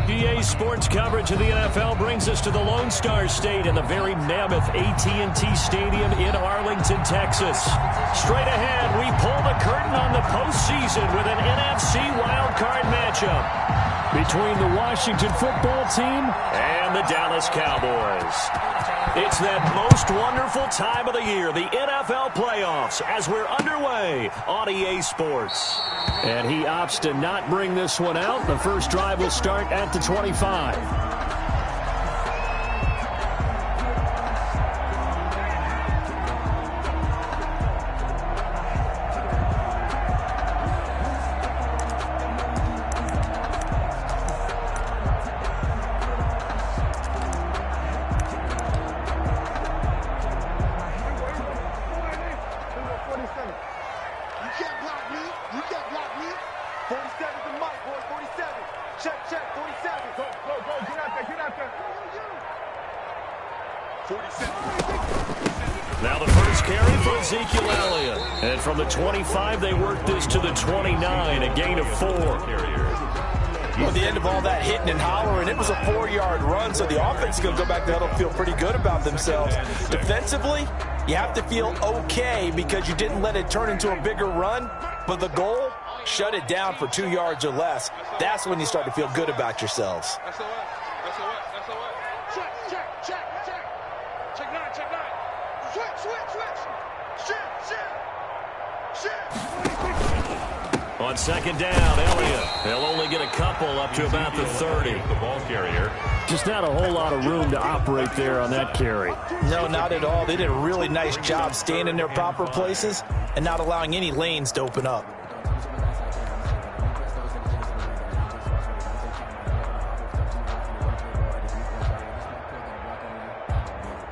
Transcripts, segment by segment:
EA Sports coverage of the NFL brings us to the Lone Star State in the very mammoth AT&T Stadium in Arlington, Texas. Straight ahead, we pull the curtain on the postseason with an NFC wildcard matchup between the Washington football team and the Dallas Cowboys. It's that most wonderful time of the year, the NFL playoffs, as we're underway on EA Sports. And he opts to not bring this one out. The first drive will start at the 25. Now the first carry for Ezekiel Elliott. And from the 25, they work this to the 29, a gain of 4. At the end of all that hitting and hollering, it was a 4-yard run, so the offense is going to go back there and feel pretty good about themselves. Defensively, you have to feel okay because you didn't let it turn into a bigger run, but the goal, shut it down for 2 yards or less. That's when you start to feel good about yourselves. On second down, Elliott. They'll only get a couple up to about the 30. The ball carrier. Just not a whole lot of room to operate there on that carry. No, not at all. They did a really nice job staying in their proper places and not allowing any lanes to open up.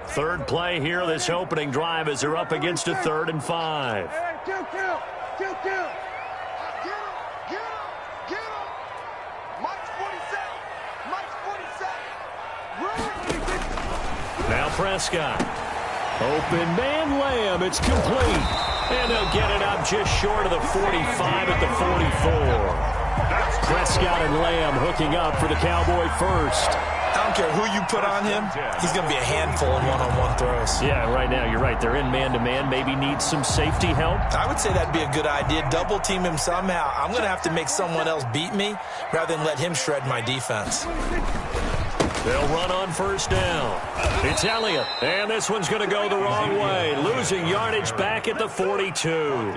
Third play here, this opening drive, as they're up against a 3rd and 5. Now Prescott. Open man, Lamb. It's complete. And they'll get it up just short of the 45 at the 44. Prescott and Lamb hooking up for the Cowboy first. I don't care who you put on him, he's going to be a handful in one-on-one throws. Yeah, right now, you're right. They're in man-to-man. Maybe needs some safety help. I would say that'd be a good idea. Double team him somehow. I'm going to have to make someone else beat me rather than let him shred my defense. They'll run on first down. It's Elliott, and this one's going to go the wrong way. Losing yardage back at the 42.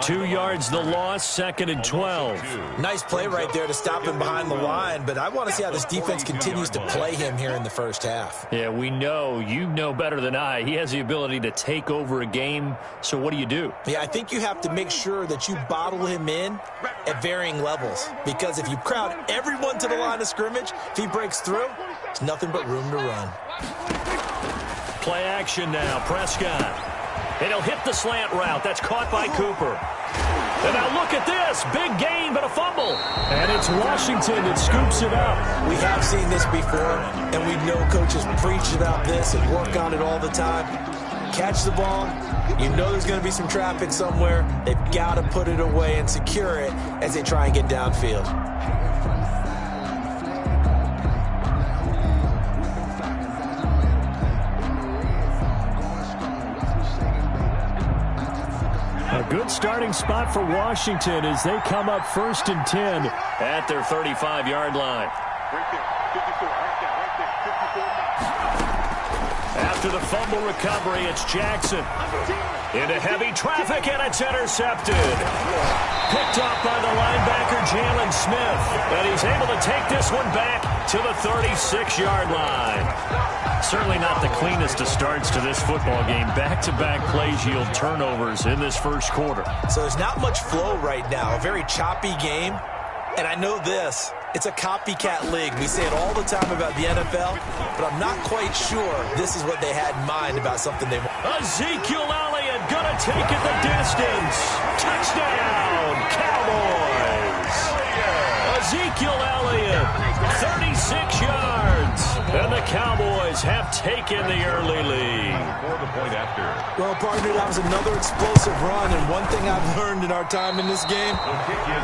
2 yards the loss, 2nd and 12. Nice play right there to stop him behind the line, but I want to see how this defense continues to play him here in the first half. Yeah, we know. You know better than I. He has the ability to take over a game, so what do you do? Yeah, I think you have to make sure that you bottle him in at varying levels, because if you crowd everyone to the line of scrimmage, if he breaks through, it's nothing but room to run. Play action now, Prescott. And he'll hit the slant route. That's caught by Cooper. And now look at this. Big gain, but a fumble. And it's Washington that scoops it up. We have seen this before, and we know coaches preach about this and work on it all the time. Catch the ball. You know there's going to be some traffic somewhere. They've got to put it away and secure it as they try and get downfield. A good starting spot for Washington as they come up 1st and 10 at their 35-yard line. Right there, 54, right there, 54. After the fumble recovery, it's Jackson. Into heavy traffic, and it's intercepted. Picked up by the linebacker, Jalen Smith. And he's able to take this one back to the 36-yard line. Certainly not the cleanest of starts to this football game. Back-to-back plays yield turnovers in this first quarter. So there's not much flow right now. A very choppy game. And I know this. It's a copycat league. We say it all the time about the NFL, but I'm not quite sure this is what they had in mind about something they want. Ezekiel Elliott gonna take it the distance. Touchdown, Cowboys. Ezekiel Elliott, 36 yards. And the Cowboys have taken the early lead. for the point after. Well, partner, that was another explosive run, and one thing I've learned in our time in this game,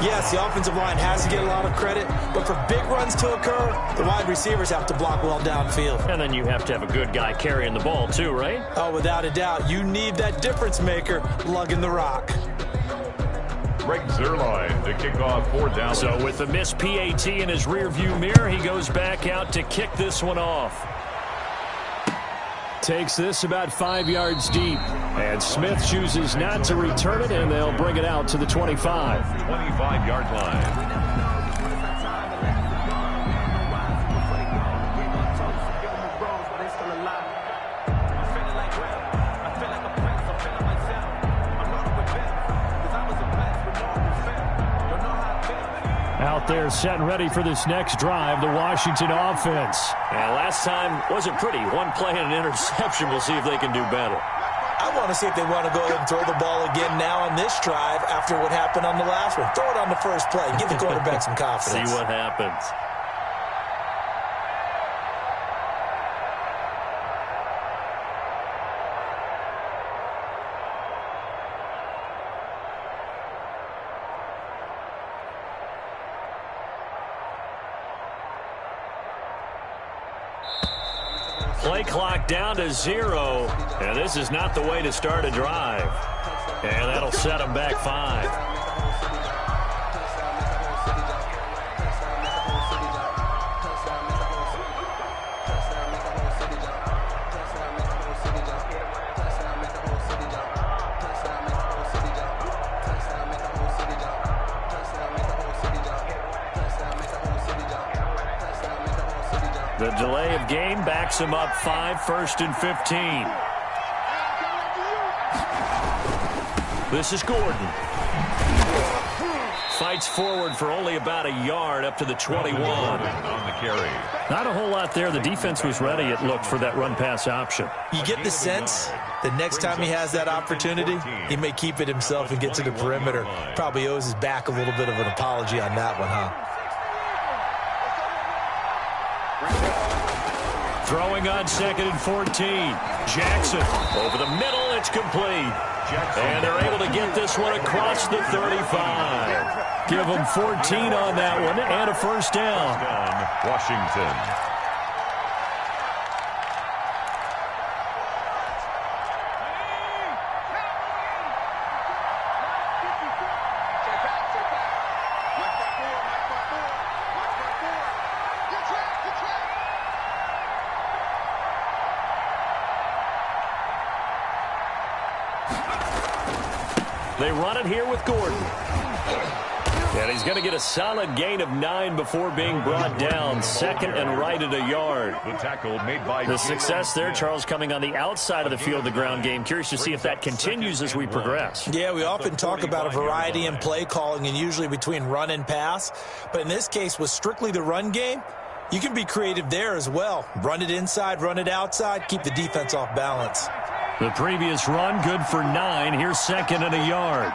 yes, the offensive line has to get a lot of credit, but for big runs to occur, the wide receivers have to block well downfield. And then you have to have a good guy carrying the ball too, right? Oh, without a doubt. You need that difference maker lugging the rock. Greg Zerline to kick off for Dallas. So with the missed PAT in his rearview mirror, he goes back out to kick this one off. Takes this about 5 yards deep. And Smith chooses not to return it, and they'll bring it out to the 25. 25-yard line. Out there set and ready for this next drive, the Washington offense. And last time wasn't pretty. One play and an interception. We'll see if they can do better. I want to see if they want to go ahead and throw the ball again now on this drive after what happened on the last one. Throw it on the first play. Give the quarterback some confidence. See what happens. Play clock down to 0, and this is not the way to start a drive. And that'll set them back 5. The delay of game backs him up 5, 1st and 15. This is Gordon. Fights forward for only about a yard up to the 21. On the carry. Not a whole lot there. The defense was ready, it looked, for that run-pass option. You get the sense that next time he has that opportunity, he may keep it himself and get to the perimeter. Probably owes his back a little bit of an apology on that one, huh? Throwing on 2nd and 14. Jackson over the middle. It's complete. And they're able to get this one across the 35. Give them 14 on that one and a first down. Washington. They run it here with Gordon. And he's going to get a solid gain of 9 before being brought down. 2nd and right at a yard. The tackle made by the success there, Charles, coming on the outside of the field, the ground game. Curious to see if that continues as we progress. Yeah, we often talk about a variety in play calling and usually between run and pass. But in this case, with strictly the run game, you can be creative there as well. Run it inside, run it outside, keep the defense off balance. The previous run, good for 9. Here's 2nd and a yard.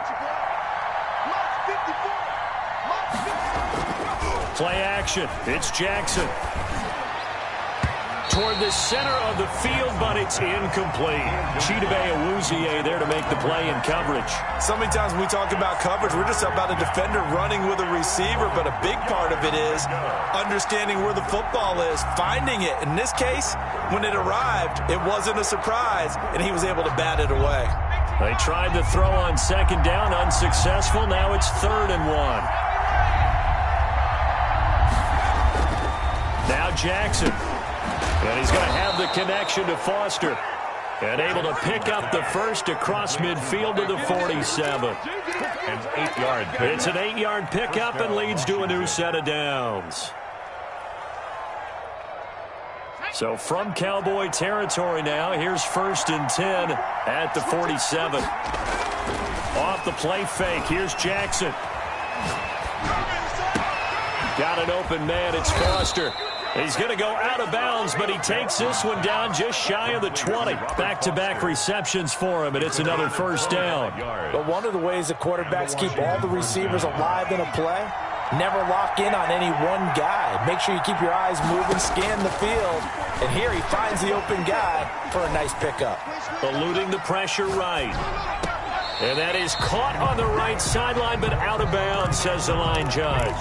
Play action. It's Jackson. Toward the center of the field, but it's incomplete. Chidobe Awuzie there to make the play in coverage. So many times when we talk about coverage, we're just about a defender running with a receiver, but a big part of it is understanding where the football is, finding it. In this case, when it arrived, it wasn't a surprise, and he was able to bat it away. They tried to throw on 2nd down, unsuccessful. Now it's 3rd and 1. Now Jackson. And he's going to have the connection to Foster. And able to pick up the first across midfield to the 47. An 8-yard pickup. It's an 8-yard pickup and leads to a new set of downs. So from Cowboy territory now, here's 1st and 10 at the 47. Off the play fake, here's Jackson. Got an open man, it's Foster. He's going to go out of bounds, but he takes this one down just shy of the 20. Back-to-back receptions for him, and it's another first down. But one of the ways the quarterbacks keep all the receivers alive in a play, never lock in on any one guy. Make sure you keep your eyes moving, scan the field. And here he finds the open guy, for a nice pickup. Eluding the pressure right. And that is caught on the right sideline, but out of bounds, says the line judge.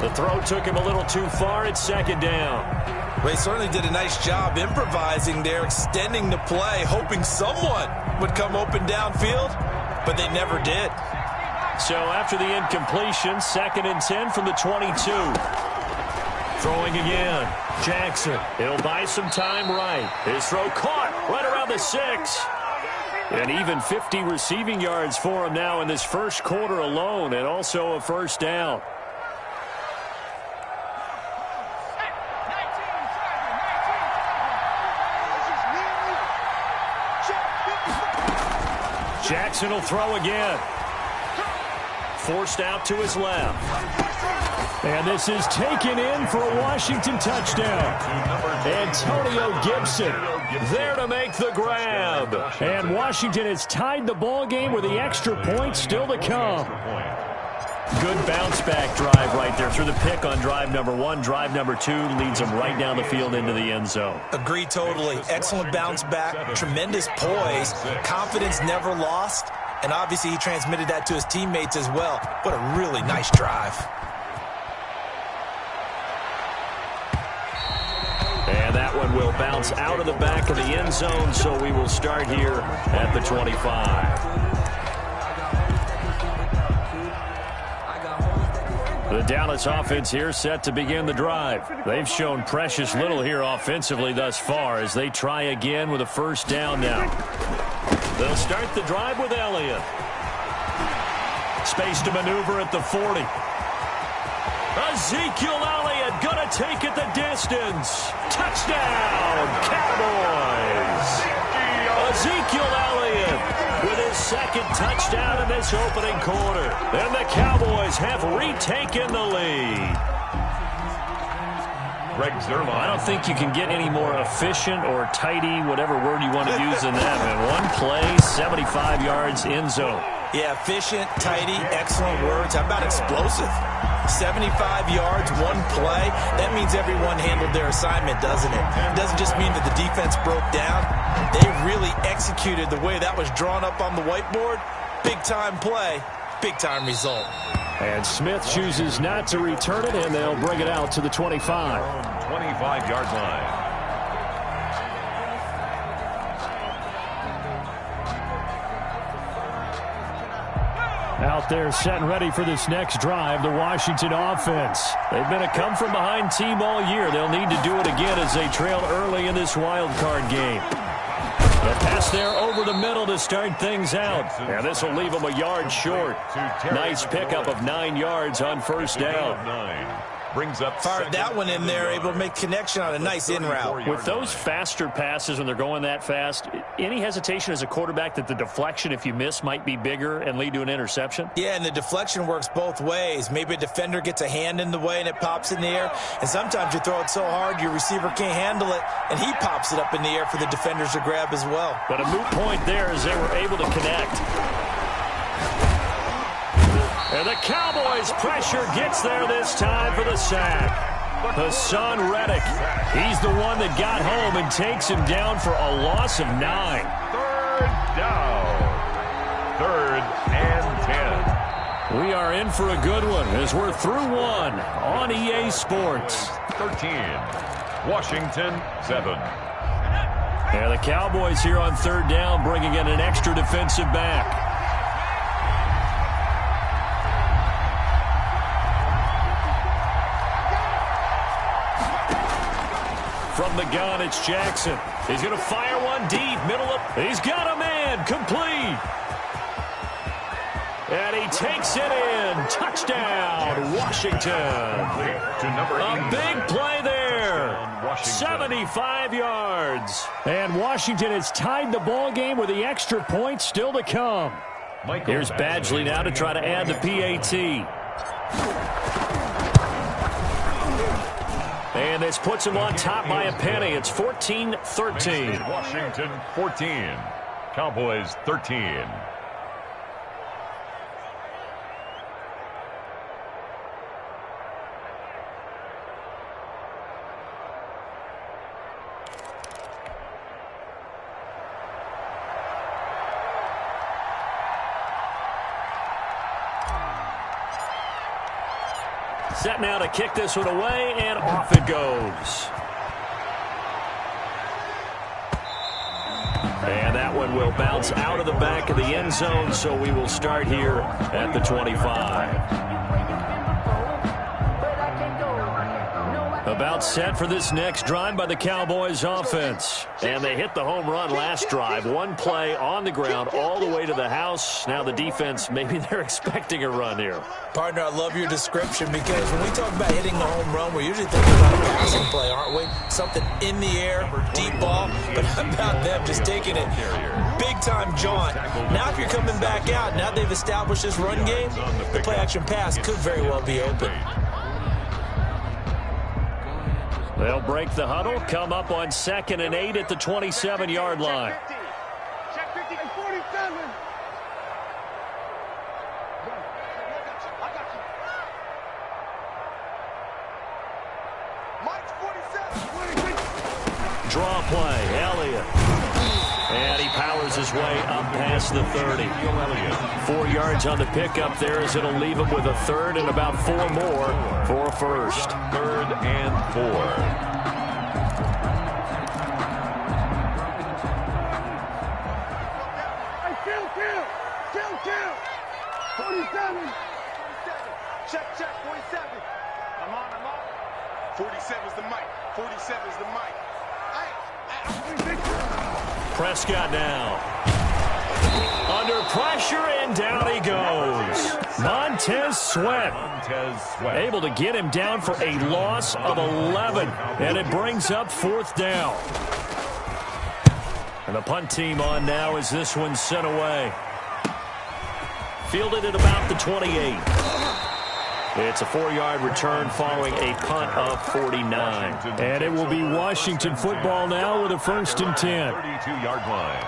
The throw took him a little too far. It's second down. Well, he certainly did a nice job improvising there, extending the play, hoping someone would come open downfield, but they never did. So after the incompletion, 2nd and 10 from the 22. Throwing again. Jackson. He'll buy some time right. His throw caught right around the 6. And even 50 receiving yards for him now in this first quarter alone, and also a first down. Jackson will throw again. Forced out to his left. And this is taken in for a Washington touchdown. Antonio Gibson there to make the grab. And Washington has tied the ball game with the extra point still to come. Good bounce-back drive right there through the pick on drive number 1. Drive number 2 leads them right down the field into the end zone. Agree totally. Excellent bounce back, tremendous poise, confidence never lost, and obviously he transmitted that to his teammates as well. What a really nice drive. And that one will bounce out of the back of the end zone, so we will start here at the 25. The Dallas offense here set to begin the drive. They've shown precious little here offensively thus far as they try again with a first down now. They'll start the drive with Elliott. Space to maneuver at the 40. Ezekiel Elliott gonna take it the distance. Touchdown, Cowboys! Ezekiel Elliott with his 2nd touchdown in this opening quarter. And the Cowboys have retaken the lead. I don't think you can get any more efficient or tidy, whatever word you want to use than that, man. One play, 75 yards, end zone. Yeah, efficient, tidy, excellent words. How about explosive? 75 yards, one play. That means everyone handled their assignment, doesn't it? It doesn't just mean that the defense broke down. They really executed the way that was drawn up on the whiteboard. Big-time play, big-time result. And Smith chooses not to return it, and they'll bring it out to the 25. 25-yard line. Out there set and ready for this next drive, the Washington offense. They've been a come-from-behind team all year. They'll need to do it again as they trail early in this wild card game. The pass there over the middle to start things out. And this will leave them a yard short. Nice pickup of 9 yards on first down. Brings up fired that one in there, able to make connection on a nice in route. With those faster passes when they're going that fast, any hesitation as a quarterback that the deflection, if you miss, might be bigger and lead to an interception? Yeah, and the deflection works both ways. Maybe a defender gets a hand in the way and it pops in the air, and sometimes you throw it so hard your receiver can't handle it, and he pops it up in the air for the defenders to grab as well. But a moot point there as they were able to connect. And the Cowboys' pressure gets there this time for the sack. Hassan Reddick, he's the one that got home and takes him down for a loss of 9. 3rd down. 3rd and 10. We are in for a good one as we're through one on EA Sports. 13. Washington 7. And the Cowboys here on 3rd down bringing in an extra defensive back. From the gun, it's Jackson. He's going to fire one deep, middle of. He's got a man, complete. And he takes it in. Touchdown, Washington. A big play there. 75 yards. And Washington has tied the ball game with the extra point still to come. Here's Badgley now to try to add the PAT. And this puts him on top by a penny. It's 14-13. Washington 14. Cowboys 13. Set now to kick this one away, and off it goes. And that one will bounce out of the back of the end zone, so we will start here at the 25. About set for this next drive by the Cowboys offense. And they hit the home run last drive. One play on the ground all the way to the house. Now the defense, maybe they're expecting a run here. Partner, I love your description because when we talk about hitting the home run, we're usually thinking about a passing play, aren't we? Something in the air, deep ball. But how about them just taking it big-time jaunt? Now if you're coming back out, now they've established this run game, the play-action pass could very well be open. They'll break the huddle, come up on 2nd and 8 at the 27-yard line. Check 50 and 47. Mike's 47. Draw play, Elliott. And he powers his way up past the 30. 4 yards on the pickup there as it'll leave him with a third and about 4 more for a first. 3rd and 4. Kill. 47. Check, 47. I'm on. 47's the mic. 47's the mic. Prescott now. Under pressure, and down he goes. Montez Sweat. Able to get him down for a loss of 11. And it brings up 4th down. And the punt team on now as this one's sent away. Fielded at about the 28. It's a 4-yard return following a punt of 49. And it will be Washington football now with a 1st and 10. 32-yard line.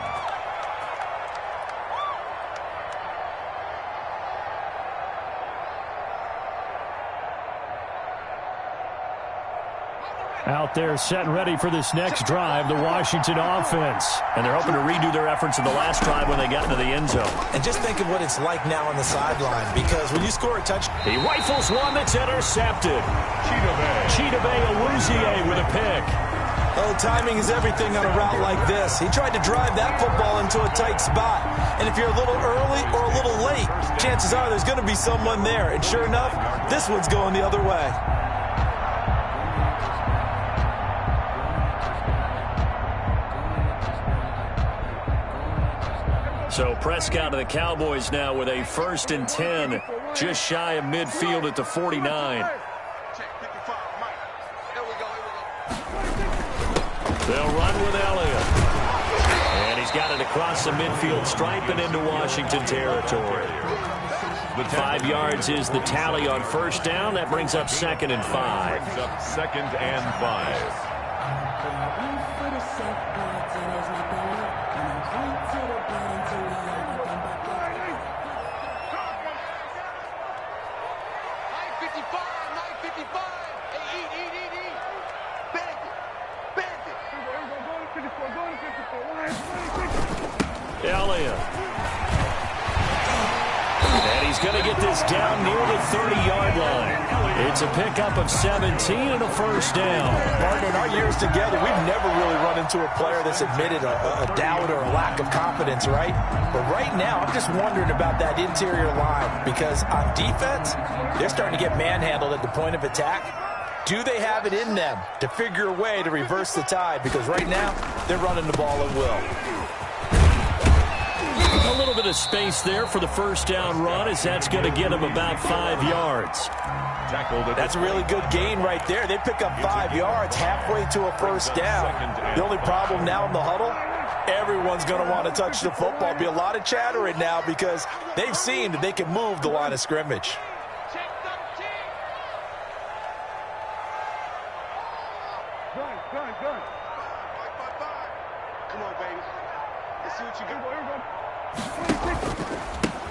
Out there set and ready for this next drive, the Washington offense. And they're hoping to redo their efforts in the last drive when they got into the end zone. And just think of what it's like now on the sideline, because when you score a touchdown, he rifles one that's intercepted. Chidobe Awuzie with a pick. Oh, timing is everything on a route like this. He tried to drive that football into a tight spot. And if you're a little early or a little late, chances are there's going to be someone there. And sure enough, this one's going the other way. So Prescott of the Cowboys now with a 1st and 10, just shy of midfield at the 49. They'll run with Elliott. And he's got it across the midfield stripe and into Washington territory. 5 yards is the tally on 1st down. That brings up 2nd and 5. 2nd and 5. Elliott. And he's going to get this down near the 30-yard line. It's a pickup of 17 and a 1st down. Partner, in our years together, we've never really run into a player that's admitted a doubt or a lack of confidence, right? But right now, I'm just wondering about that interior line, because on defense, they're starting to get manhandled at the point of attack. Do they have it in them to figure a way to reverse the tide? Because right now, they're running the ball at will. A little bit of space there for the 1st down run, as that's going to get him about 5 yards. That's a really good gain right there. They pick up 5 yards halfway to a 1st down. The only problem now in the huddle, everyone's going to want to touch the football. Be a lot of chattering now because they've seen that they can move the line of scrimmage. Gun. Come on, baby. Let's see what you got.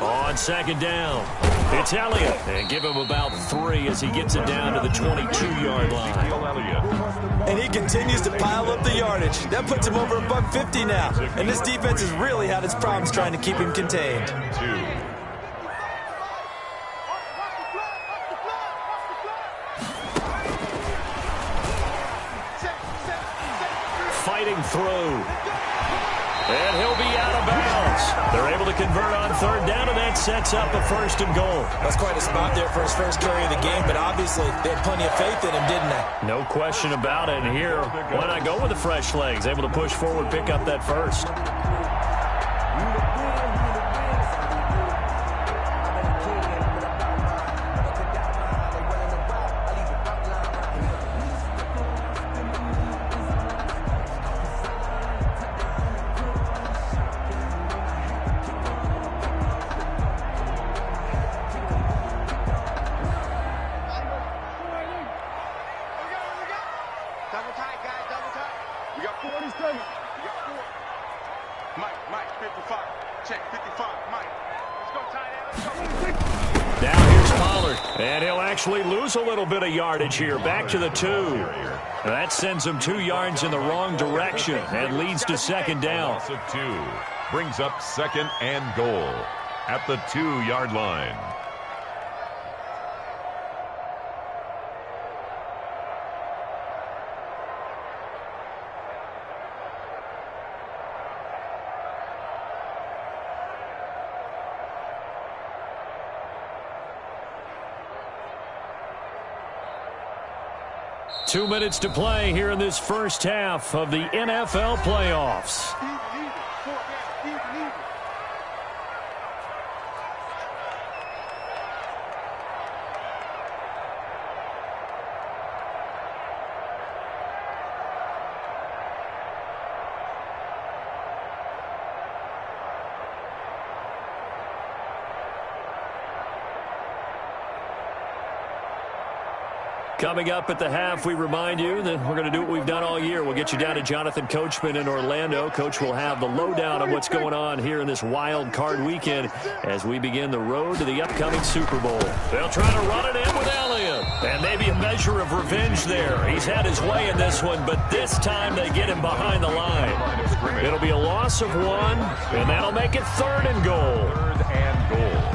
On 2nd down, it's Elliott. And give him about 3 as he gets it down to the 22-yard line. And he continues to pile up the yardage. That puts him over $150 now. And this defense has really had its problems trying to keep him contained. 2. through. And he'll be out of bounds. They're able to convert on third down, and that sets up a 1st and goal. That's quite a spot there for his first carry of the game, but obviously they had plenty of faith in him, didn't they? No question about it. And here, why not go with the fresh legs? Able to push forward, pick up that first. 55. Check, 55. Mike. Let's go, tight end. Now here's Pollard. And he'll actually lose a little bit of yardage here. Back to the 2. That sends him 2 yards in the wrong direction and leads to 2nd down. Loss of 2. Brings up 2nd and goal at the 2-yard line. Two minutes to play here in this first half of the NFL playoffs. Coming up at the half, we remind you that we're going to do what we've done all year. We'll get you down to Jonathan Coachman in Orlando. Coach will have the lowdown on what's going on here in this wild card weekend as we begin the road to the upcoming Super Bowl. They'll try to run it in with Elliott. And maybe a measure of revenge there. He's had his way in this one, but this time they get him behind the line. It'll be a loss of 1, and that'll make it 3rd and goal. 3rd and goal.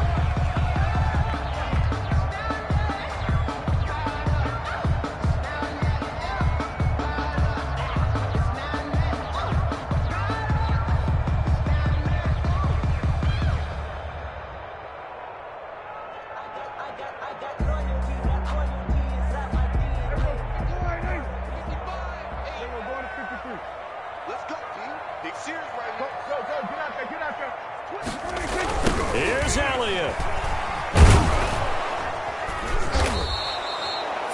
Here's Elliott.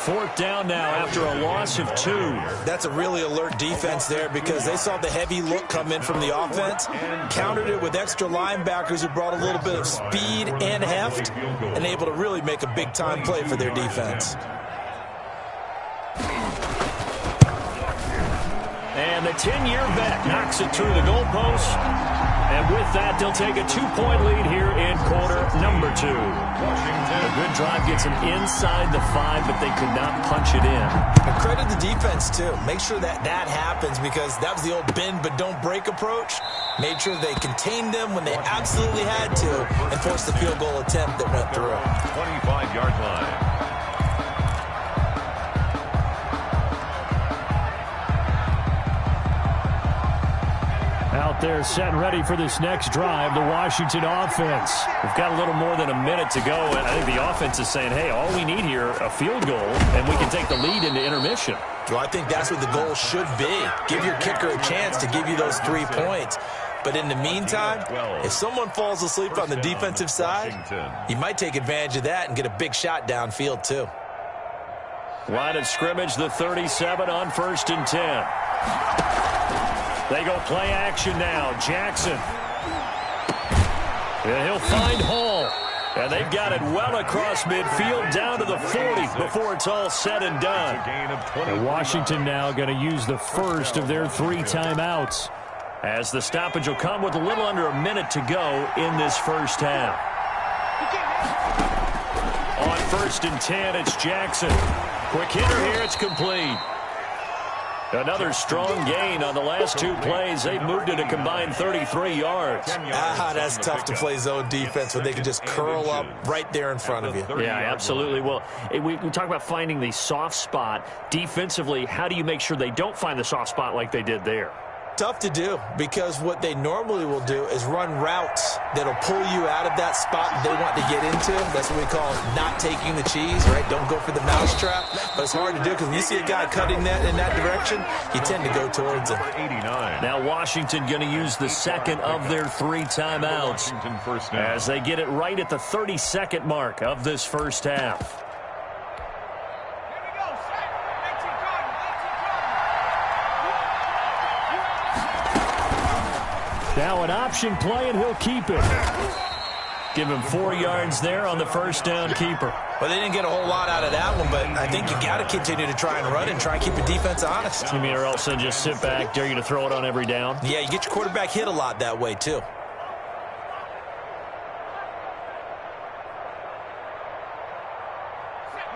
4th down now after a loss of 2. That's a really alert defense there because they saw the heavy look come in from the offense, countered it with extra linebackers who brought a little bit of speed and heft, and able to really make a big-time play for their defense. And the 10-year vet knocks it through the goalpost. And with that, they'll take a 2-point lead here in quarter number 2. A good drive gets them inside the 5, but they could not punch it in. And credit the defense, too. Make sure that happens because that was the old bend but don't break approach. Made sure they contained them when they absolutely had to and forced the field goal attempt that went through. 25-yard line. Out there set and ready for this next drive, the Washington offense. We've got a little more than a minute to go, and I think the offense is saying, hey, all we need here, a field goal, and we can take the lead into intermission. Well, I think that's what the goal should be. Give your kicker a chance to give you those 3 points. But in the meantime, if someone falls asleep on the defensive side, you might take advantage of that and get a big shot downfield, too. Line of scrimmage, the 37 on 1st and 10. They go play action now. Jackson. And he'll find Hall. And they've got it well across midfield down to the 40 before it's all said and done. And Washington now going to use the first of their 3 timeouts, as the stoppage will come with a little under a minute to go in this first half. On 1st and 10, it's Jackson. Quick hitter here, it's complete. Another strong gain on the last 2 plays. They've moved it a combined 33 yards. That's tough to play zone defense when they can just curl up right there in front of you. Yeah, absolutely. Well, we talk about finding the soft spot. Defensively, how do you make sure they don't find the soft spot like they did there? Tough to do, because what they normally will do is run routes that'll pull you out of that spot that they want to get into. That's what we call not taking the cheese, right? Don't go for the mousetrap. But it's hard to do, because when you see a guy cutting that in that direction, you tend to go towards him. Now Washington going to use the second of their 3 timeouts as they get it right at the 32nd mark of this first half. Now an option play, and he'll keep it. Give him 4 yards there on the first down keeper. Well, they didn't get a whole lot out of that one, but I think you got to continue to try and run and try and keep the defense honest. You mean or else then just sit back, dare you to throw it on every down? Yeah, you get your quarterback hit a lot that way, too.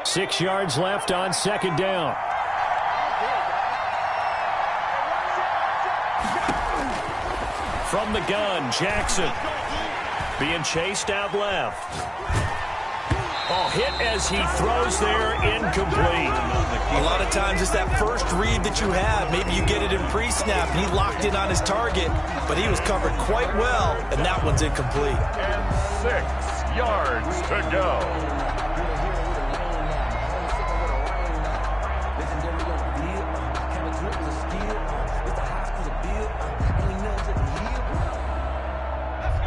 Six yards left on second down. From the gun, Jackson being chased out left. Oh, hit as he throws there, incomplete. A lot of times it's that first read that you have. Maybe you get it in pre-snap, and he locked in on his target, but he was covered quite well, and that one's incomplete. And 6 yards to go.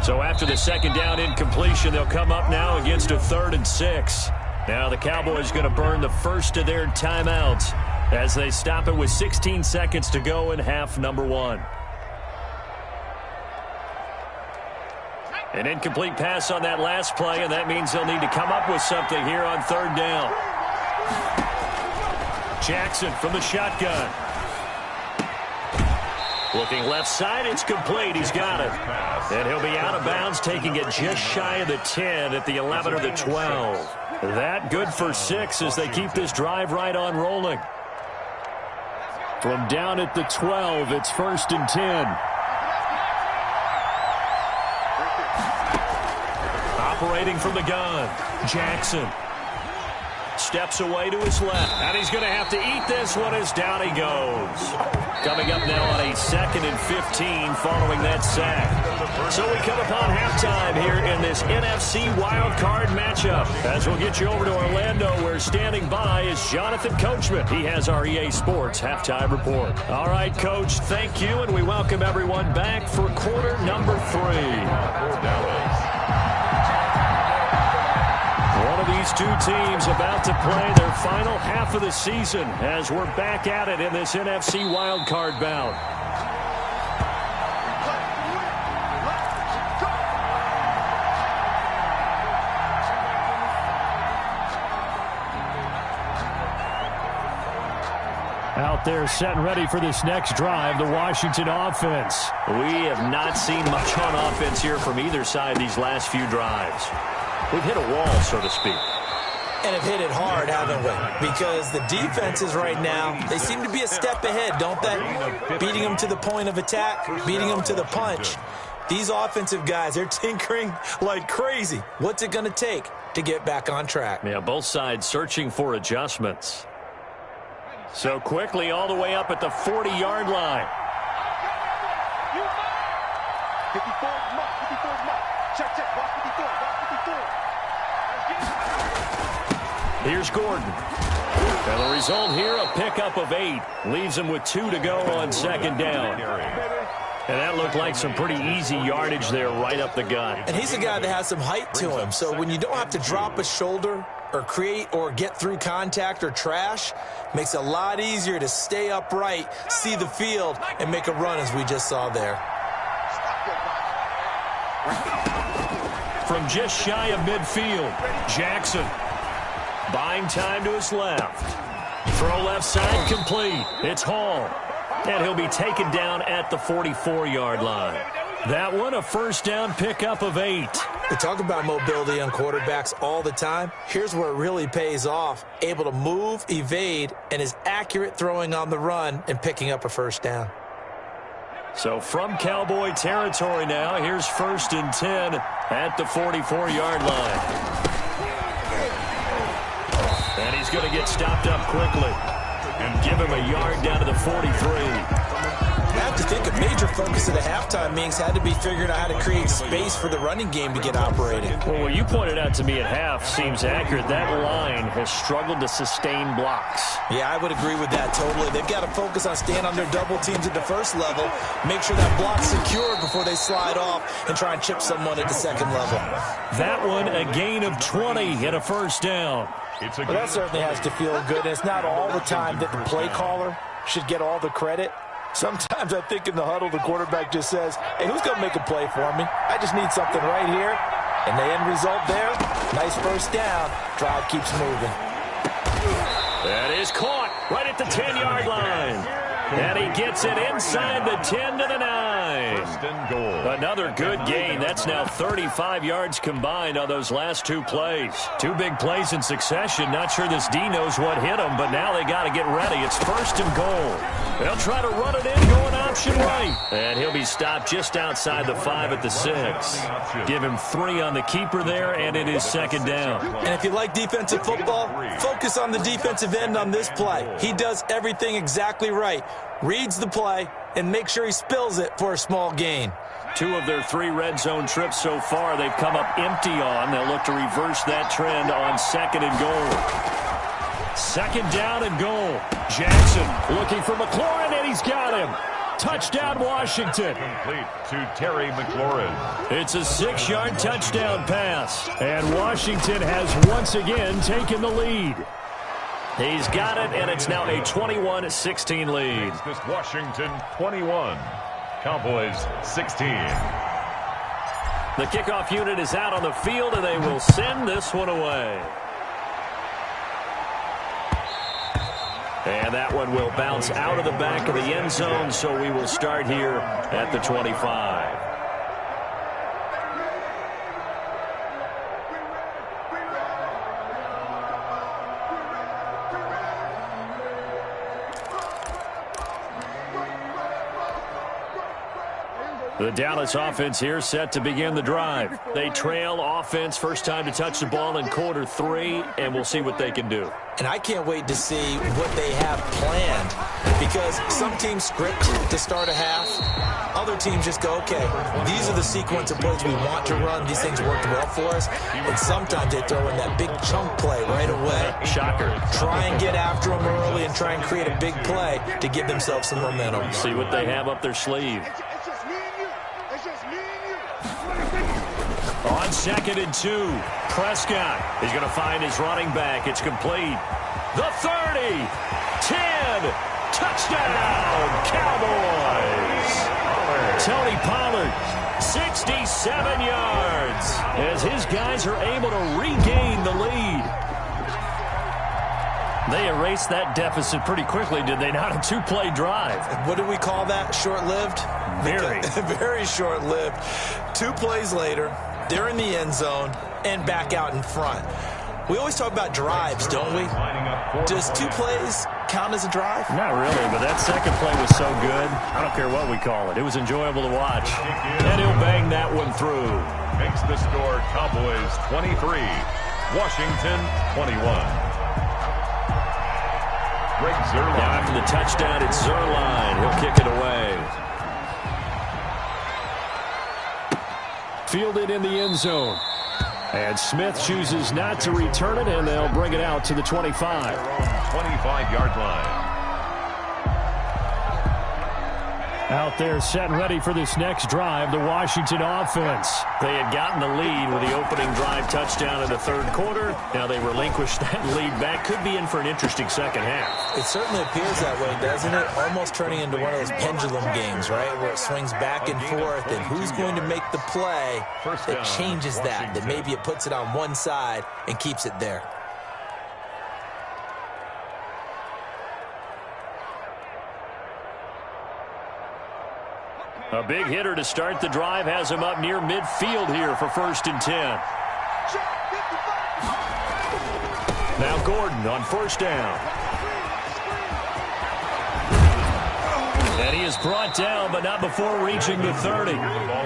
So after the second down incompletion, they'll come up now against a 3rd and 6. Now the Cowboys going to burn the first of their timeouts as they stop it with 16 seconds to go in half number 1. An incomplete pass on that last play, and that means they'll need to come up with something here on 3rd down. Jackson from the shotgun. Looking left side, it's complete. He's got it. And he'll be out of bounds, taking it just shy of the 10 at the 11 or the 12. That good for 6 as they keep this drive right on rolling. From down at the 12, it's 1st and 10. Operating from the gun, Jackson. Steps away to his left, and he's going to have to eat this one as down he goes. Coming up now on a 2nd and 15 following that sack. So we come upon halftime here in this NFC wildcard matchup. As we'll get you over to Orlando, where standing by is Jonathan Coachman. He has our EA Sports halftime report. All right, Coach, thank you, and we welcome everyone back for quarter number 3. One of these two teams about to play their final half of the season as we're back at it in this NFC wildcard bout. Out there set and ready for this next drive, the Washington offense. We have not seen much on offense here from either side these last few drives. We've hit a wall, so to speak. And have hit it hard, haven't we? Because the defenses right now, they seem to be a step ahead, don't they? Beating them to the point of attack, beating them to the punch. These offensive guys, they're tinkering like crazy. What's it going to take to get back on track? Yeah, both sides searching for adjustments. So quickly all the way up at the 40-yard line. 54 mark, 54 mark. Check, watch 54, watch 54. Here's Gordon. And the result here, a pickup of 8. Leaves him with 2 to go on second down. And that looked like some pretty easy yardage there right up the gut. And he's a guy that has some height to him. So when you don't have to drop a shoulder or create or get through contact or trash, makes it a lot easier to stay upright, see the field, and make a run as we just saw there. From just shy of midfield, Jackson buying time to his left. Throw left side complete. It's Hall. And he'll be taken down at the 44-yard line. That one, a first down pickup of 8. We talk about mobility on quarterbacks all the time. Here's where it really pays off. Able to move, evade, and is accurate throwing on the run and picking up a first down. So from Cowboy territory now, here's 1st and 10 at the 44-yard line. And he's going to get stopped up quickly and give him a yard down to the 43. I have to think a major focus of the halftime meetings had to be figuring out how to create space for the running game to get operating. Well, what you pointed out to me at half seems accurate. That line has struggled to sustain blocks. Yeah, I would agree with that totally. They've got to focus on staying on their double teams at the first level, make sure that block's secured before they slide off and try and chip someone at the second level. That one, a gain of 20 and a first down. Well, that certainly has to feel good. It's not all the time that the play caller should get all the credit. Sometimes I think in the huddle, the quarterback just says, hey, who's going to make a play for me? I just need something right here. And the end result there, nice first down. Drive keeps moving. That is caught right at the 10-yard line. And he gets it inside the 10 to the 9. First and goal. Another good gain. That's now 35 yards combined on those last two plays. Two big plays in succession. Not sure this D knows what hit him, but now they got to get ready. It's first and goal. They'll try to run it in, going option right. And he'll be stopped just outside the 5 at the 6. Give him 3 on the keeper there, and it is second down. And if you like defensive football, focus on the defensive end on this play. He does everything exactly right. Reads the play and make sure he spills it for a small gain. 2 of their 3 red zone trips so far they've come up empty on. They'll look to reverse that trend on second and goal. Second down and goal. Jackson looking for McLaurin, and he's got him. Touchdown, Washington. Complete to Terry McLaurin. It's a 6-yard touchdown pass, and Washington has once again taken the lead. He's got it, and it's now a 21-16 lead. This Washington 21, Cowboys 16. The kickoff unit is out on the field, and they will send this one away. And that one will bounce out of the back of the end zone, so we will start here at the 25. The Dallas offense here set to begin the drive. They trail offense, first time to touch the ball in quarter 3, and we'll see what they can do. And I can't wait to see what they have planned, because some teams script to start a half. Other teams just go, okay, these are the sequence of plays we want to run. These things worked well for us. And sometimes they throw in that big chunk play right away. Shocker. Try and get after them early and try and create a big play to give themselves some momentum. See what they have up their sleeve. On second and 2, Prescott is going to find his running back. It's complete. The 30, 10, touchdown, Cowboys. Tony Pollard, 67 yards, as his guys are able to regain the lead. They erased that deficit pretty quickly, did they not? A 2-play drive. What do we call that? Short-lived? Very. Very short-lived. 2 plays later, they're in the end zone and back out in front. We always talk about drives, don't we? Does 2 plays count as a drive? Not really, but that second play was so good. I don't care what we call it. It was enjoyable to watch. And he'll bang that one through. Makes the score Cowboys 23, Washington 21. Greg Zuerlein. Now after the touchdown, it's Zuerlein. He'll kick it away. Fielded in the end zone. And Smith chooses not to return it, and they'll bring it out to the 25. 25-yard line. Out there set and ready for this next drive, the Washington offense. They had gotten the lead with the opening drive touchdown in the third quarter. Now they relinquished that lead back. Could be in for an interesting second half. It certainly appears that way, doesn't it? Almost turning into one of those pendulum games, right, where it swings back and forth, and who's going to make the play that changes that maybe it puts it on one side and keeps it there. A big hitter to start the drive has him up near midfield here for first and 10. Now Gordon on first down. And he is brought down, but not before reaching the 30.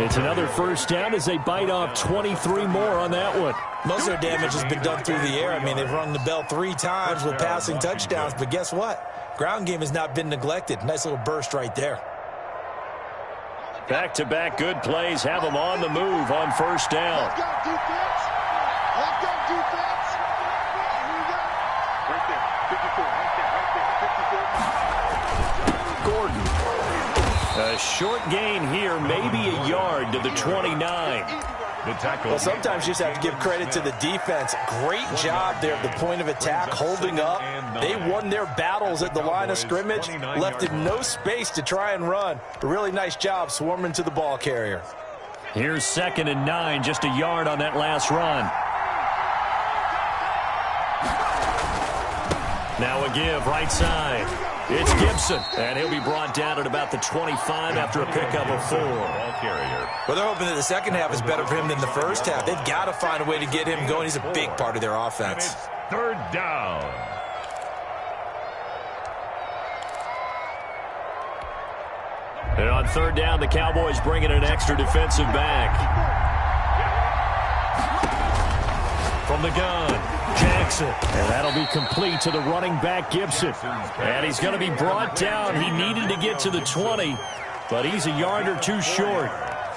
It's another first down as they bite off 23 more on that one. Most of their damage has been done through the air. I mean, they've rung the bell 3 times with passing touchdowns, but guess what? Ground game has not been neglected. Nice little burst right there. Back-to-back good plays have them on the move on first down. Let's go, defense. Let's go, defense. Here we go. Right there, 54. Right there, 54. Gordon. A short gain here, maybe a yard to the 29. Well, sometimes you just have to give credit to the defense. Great job there at the point of attack, holding up. They won their battles at the line of scrimmage, left in no space to try and run. A really nice job swarming to the ball carrier. Here's 2nd and 9, just a yard on that last run. Now a give, right side. It's Gibson, and he'll be brought down at about the 25 after a pickup of 4. Well, they're hoping that the second half is better for him than the first half. They've got to find a way to get him going. He's a big part of their offense. It's 3rd down. And on 3rd down, the Cowboys bring in an extra defensive back. From the gun, Jackson. And that'll be complete to the running back, Gibson. And he's going to be brought down. He needed to get to the 20, but he's a yard or 2 short.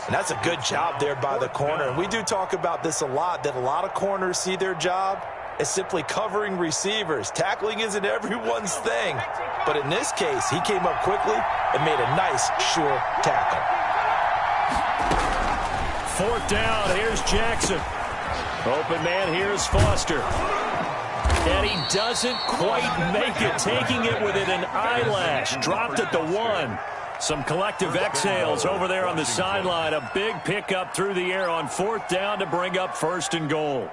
And that's a good job there by the corner. And we do talk about this a lot, that a lot of corners see their job as simply covering receivers. Tackling isn't everyone's thing. But in this case, he came up quickly and made a nice, sure tackle. 4th down, here's Jackson. Open man, here's Foster. And he doesn't quite make it, taking it within an eyelash. Dropped at the 1. Some collective exhales over there on the sideline. A big pickup through the air on 4th down to bring up 1st and goal.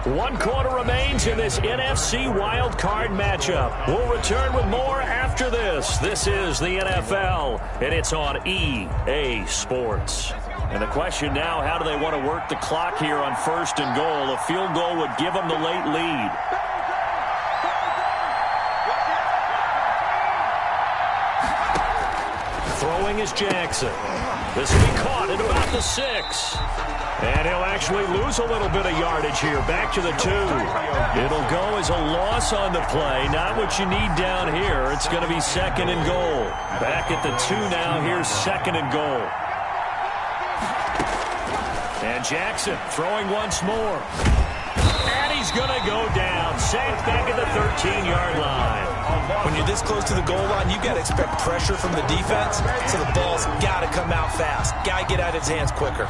One quarter remains in this NFC wild card matchup. We'll return with more after this. This is the NFL, and it's on EA Sports. And the question now, how do they want to work the clock here on 1st and goal? A field goal would give them the late lead. Throwing is Jackson. This will be caught at about the 6. And he'll actually lose a little bit of yardage here. Back to the 2. It'll go as a loss on the play. Not what you need down here. It's going to be 2nd and goal. Back at the 2 now. Here's 2nd and goal. And Jackson throwing once more. And he's going to go down. Sacked back at the 13-yard line. When you're this close to the goal line, you've got to expect pressure from the defense, so the ball's got to come out fast. Got to get out of his hands quicker.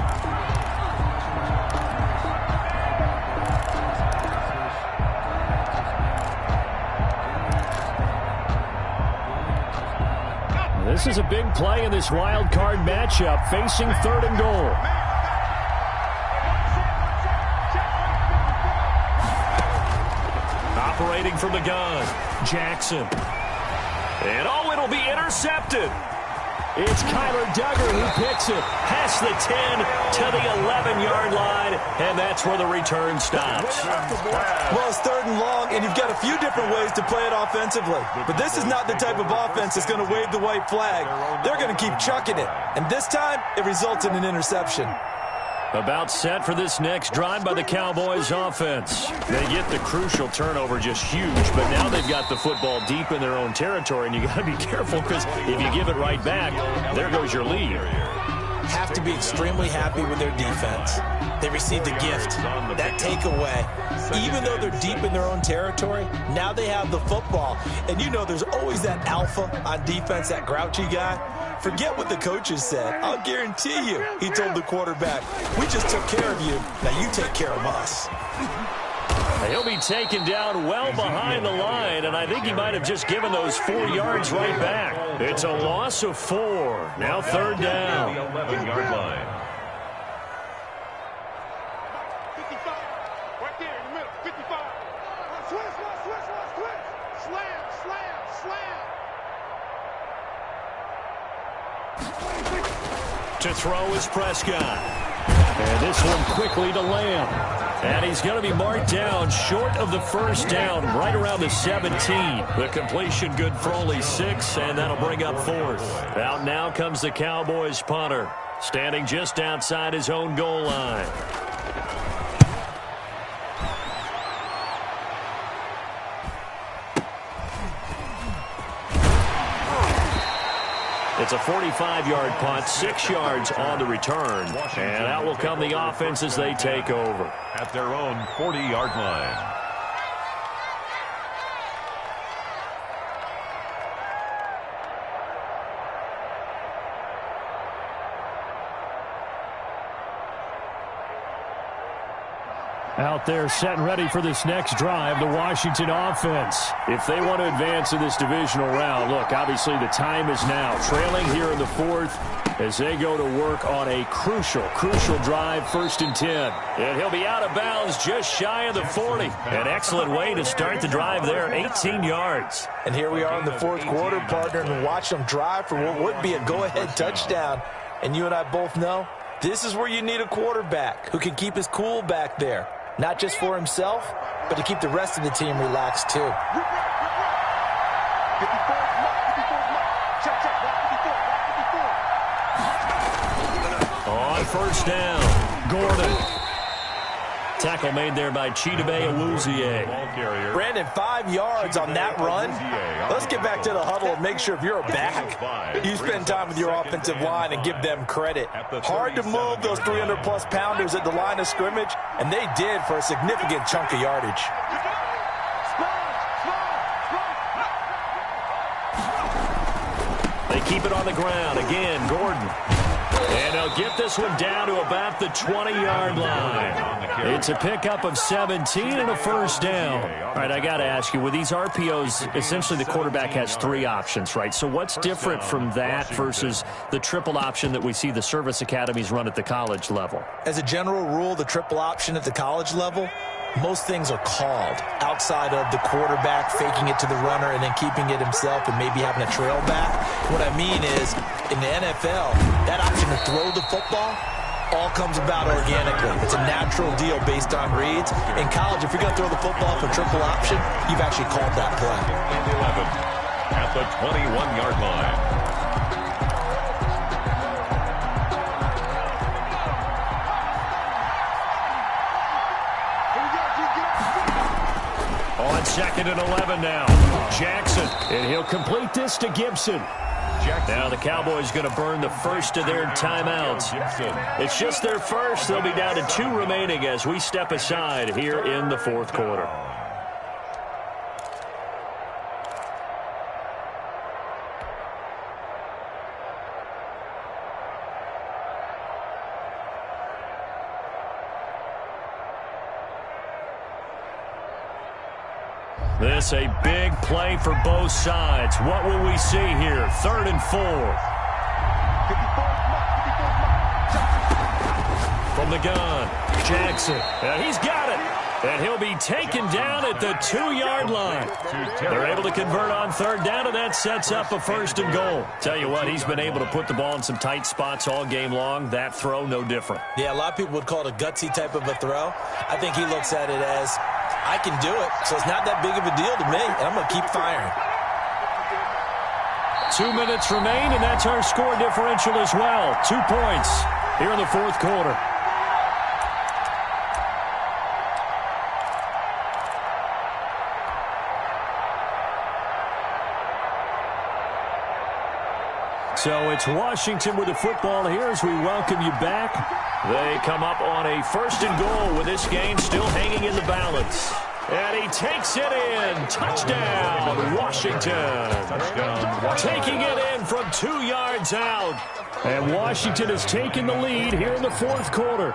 This is a big play in this wild card matchup, facing 3rd and goal. Operating from the gun, Jackson. And it'll be intercepted. It's Kyler Duggar who picks it past the 10 to the 11-yard line, and that's where the return stops. Well, it's 3rd and long, and you've got a few different ways to play it offensively. But this is not the type of offense that's going to wave the white flag. They're going to keep chucking it. And this time, it results in an interception. About set for this next drive by the Cowboys offense. They get the crucial turnover, just huge, but now they've got the football deep in their own territory, and you got to be careful because if you give it right back, there goes your lead. Have to be extremely happy with their defense. They received a gift, that takeaway. Even though they're deep in their own territory, now they have the football. And you know there's always that alpha on defense, that grouchy guy. Forget what the coaches said. I'll guarantee you, he told the quarterback, we just took care of you. Now you take care of us. He'll be taken down well behind the line, and I think he might have just given those 4 yards right back. It's a loss of 4. Now 3rd down. 11-yard line. 55. Right there in the middle. 55. Switch. Slam. To throw is Prescott. And this one quickly to Lamb. And he's going to be marked down short of the 1st down, right around the 17. The completion good for only 6, and that'll bring up 4th. Out now comes the Cowboys punter, standing just outside his own goal line. It's a 45-yard punt, 6 yards on the return. And out will come the offense as they take over. At their own 40-yard line. Out there set and ready for this next drive, the Washington offense. If they want to advance in this divisional round, look, obviously the time is now. Trailing here in the fourth as they go to work on a crucial drive, 1st and 10. And he'll be out of bounds just shy of the 40. An excellent way to start the drive there, 18 yards. And here we are in the fourth quarter, partner, and watch them drive for what would be a go-ahead touchdown. And you and I both know this is where you need a quarterback who can keep his cool back there. Not just for himself, but to keep the rest of the team relaxed, too. On 1st down, Gordon. Tackle made there by Chidobe Awuzie. Brandon, 5 yards on that run. Let's get back to the huddle and make sure if you're a back, you spend time with your offensive line and give them credit. Hard to move those 300-plus pounders at the line of scrimmage, and they did for a significant chunk of yardage. They keep it on the ground. Again, Gordon. And they'll get this one down to about the 20-yard line. It's a pickup of 17 and a 1st down. All right, I got to ask you, with these RPOs, essentially the quarterback has 3 options, right? So what's different from that versus the triple option that we see the service academies run at the college level? As a general rule, the triple option at the college level, most things are called outside of the quarterback faking it to the runner and then keeping it himself and maybe having a trail back. What I mean is, in the NFL, that option to throw the football all comes about organically. It's a natural deal based on reads. In college, if you're going to throw the football for triple option, you've actually called that play. 11 at the 21-yard line. On 2nd and 11 now. Jackson, and he'll complete this to Gibson. Now the Cowboys going to burn the first of their timeouts. It's just their first. They'll be down to 2 remaining as we step aside here in the fourth quarter. This a big play for both sides. What will we see here? 3rd and 4. From the gun, Jackson. He's got it. And he'll be taken down at the 2-yard line. They're able to convert on 3rd down, and that sets up a 1st and goal. Tell you what, he's been able to put the ball in some tight spots all game long. That throw, no different. Yeah, a lot of people would call it a gutsy type of a throw. I think he looks at it as, I can do it, so it's not that big of a deal to me, and I'm going to keep firing. 2 minutes remain, and that's our score differential as well. 2 points here in the fourth quarter. So it's Washington with the football here as we welcome you back. They come up on a 1st and goal with this game still hanging in the balance. And he takes it in. Touchdown, Washington. Taking it in from 2 yards out. And Washington has taken the lead here in the fourth quarter.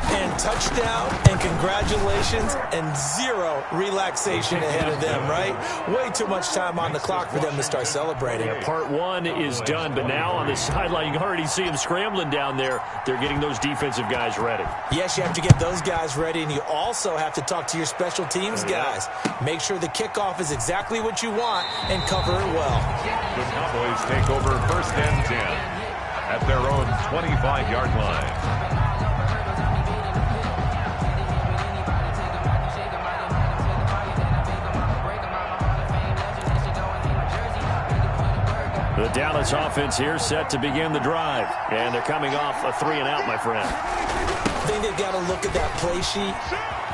And touchdown, and congratulations, and 0 relaxation ahead of them, right? Way too much time on the clock for them to start celebrating. Yeah, part 1 is done, but now on the sideline, you can already see them scrambling down there. They're getting those defensive guys ready. Yes, you have to get those guys ready, and you also have to talk to your special teams guys. Make sure the kickoff is exactly what you want and cover it well. The Cowboys take over 1st and 10 at their own 25-yard line. The Dallas offense here set to begin the drive. And they're coming off a 3-and-out, my friend. I think they've got to look at that play sheet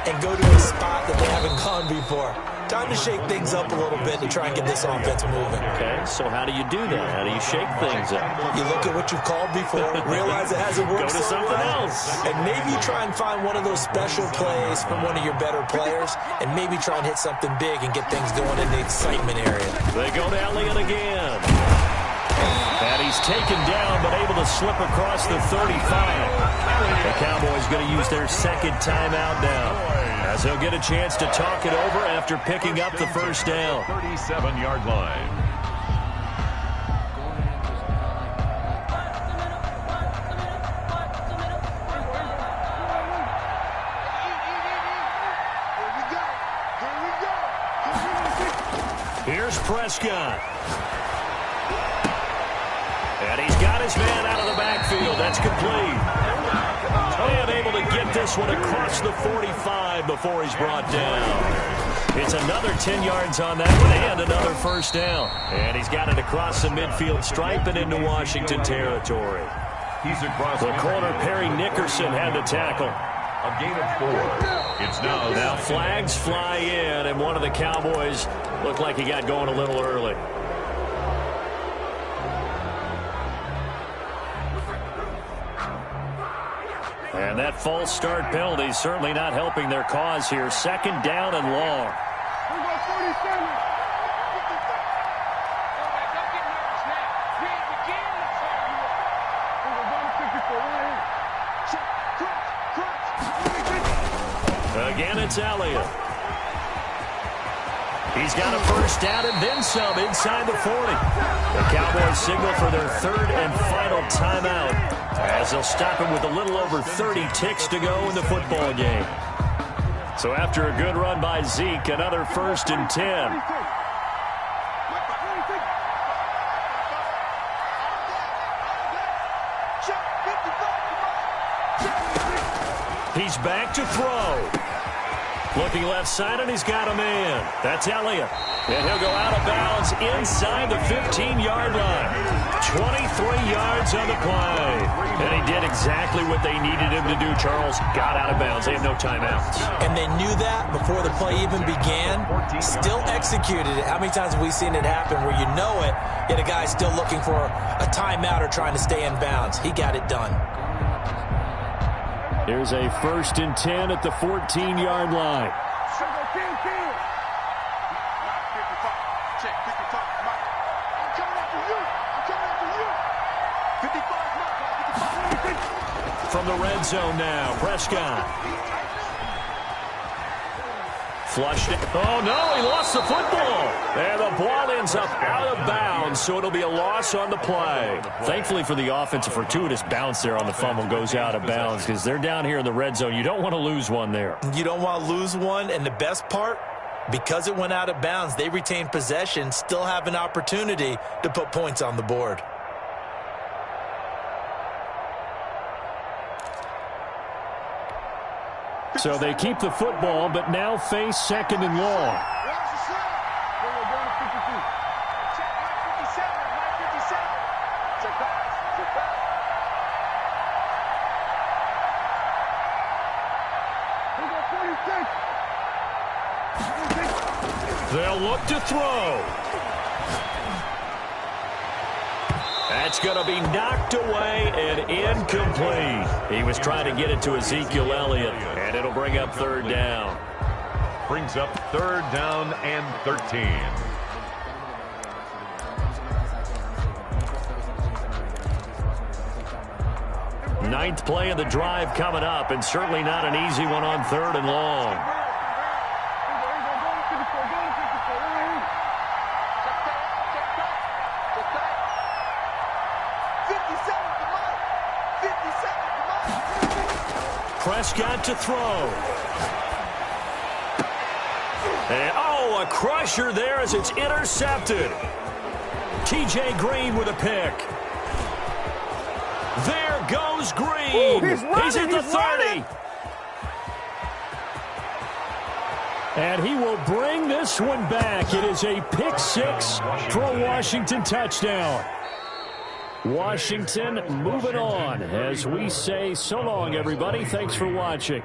and go to a spot that they haven't gone before. Time to shake things up a little bit to try and get this offense moving. Okay, so how do you do that? How do you shake things up? You look at what you've called before, realize it hasn't worked Go to something else. And maybe you try and find one of those special plays from one of your better players, and maybe try and hit something big and get things going in the excitement area. They go to Elliott again. And he's taken down, but able to slip across the 35. The Cowboys going to use their second timeout now, as he'll get a chance to talk it over after picking up the first down. 37-yard line. Here's Prescott. And he's got his man out of the backfield. That's complete. And able to get this one across the 45 before he's brought down. It's another 10 yards on that one and another first down. And he's got it across the midfield stripe and into Washington territory. He's across the corner, Perry Nickerson, had the tackle. A gain of 4. It's now flags fly in, and one of the Cowboys looked like he got going a little early. And that false start penalty is certainly not helping their cause here. Second down and long. Again, it's Elliott. He's got a first down and then some inside the 40. The Cowboys signal for their third and final timeout, as they'll stop him with a little over 30 ticks to go in the football game. So after a good run by Zeke, another first and 10. He's back to throw. Looking left side, and he's got a man. That's Elliott. And he'll go out of bounds inside the 15-yard line. 23 yards on the play. And he did exactly what they needed him to do, Charles. Got out of bounds. They have no timeouts. And they knew that before the play even began. Still executed it. How many times have we seen it happen where you know it, yet a guy's still looking for a timeout or trying to stay in bounds? He got it done. Here's a first and 10 at the 14-yard line. From the red zone now, Prescott. Flushed it. Oh, no, he lost the football. And the ball ends up out of bounds, so it'll be a loss on the play. Thankfully for the offense, a fortuitous bounce there on the fumble goes out of bounds because they're down here in the red zone. You don't want to lose one there. You don't want to lose one, and the best part, because it went out of bounds, they retain possession, still have an opportunity to put points on the board. So they keep the football, but now face second and long. They'll look to throw. That's going to be knocked away and incomplete. He was trying to get it to Ezekiel Elliott, and it'll bring up third down. Brings up third down and 13. Ninth play of the drive coming up, and certainly not an easy one on third and long. Prescott to throw. And, oh, a crusher there as it's intercepted. T.J. Green with a pick. There goes Green. Ooh, he's at the 30. And he will bring this one back. It is a pick six for a Washington touchdown. Washington moving on as we say so long, everybody. Thanks for watching.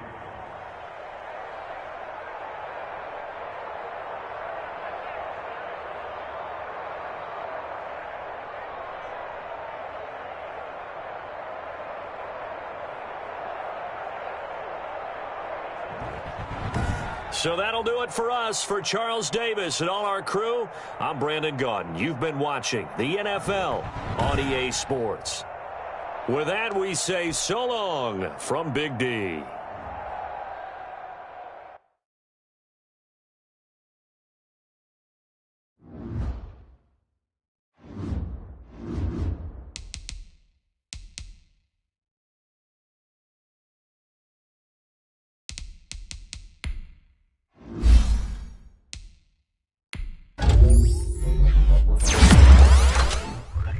So that'll do it for us. For Charles Davis and all our crew, I'm Brandon Gaudin. You've been watching the NFL on EA Sports. With that, we say so long from Big D.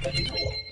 Thank you.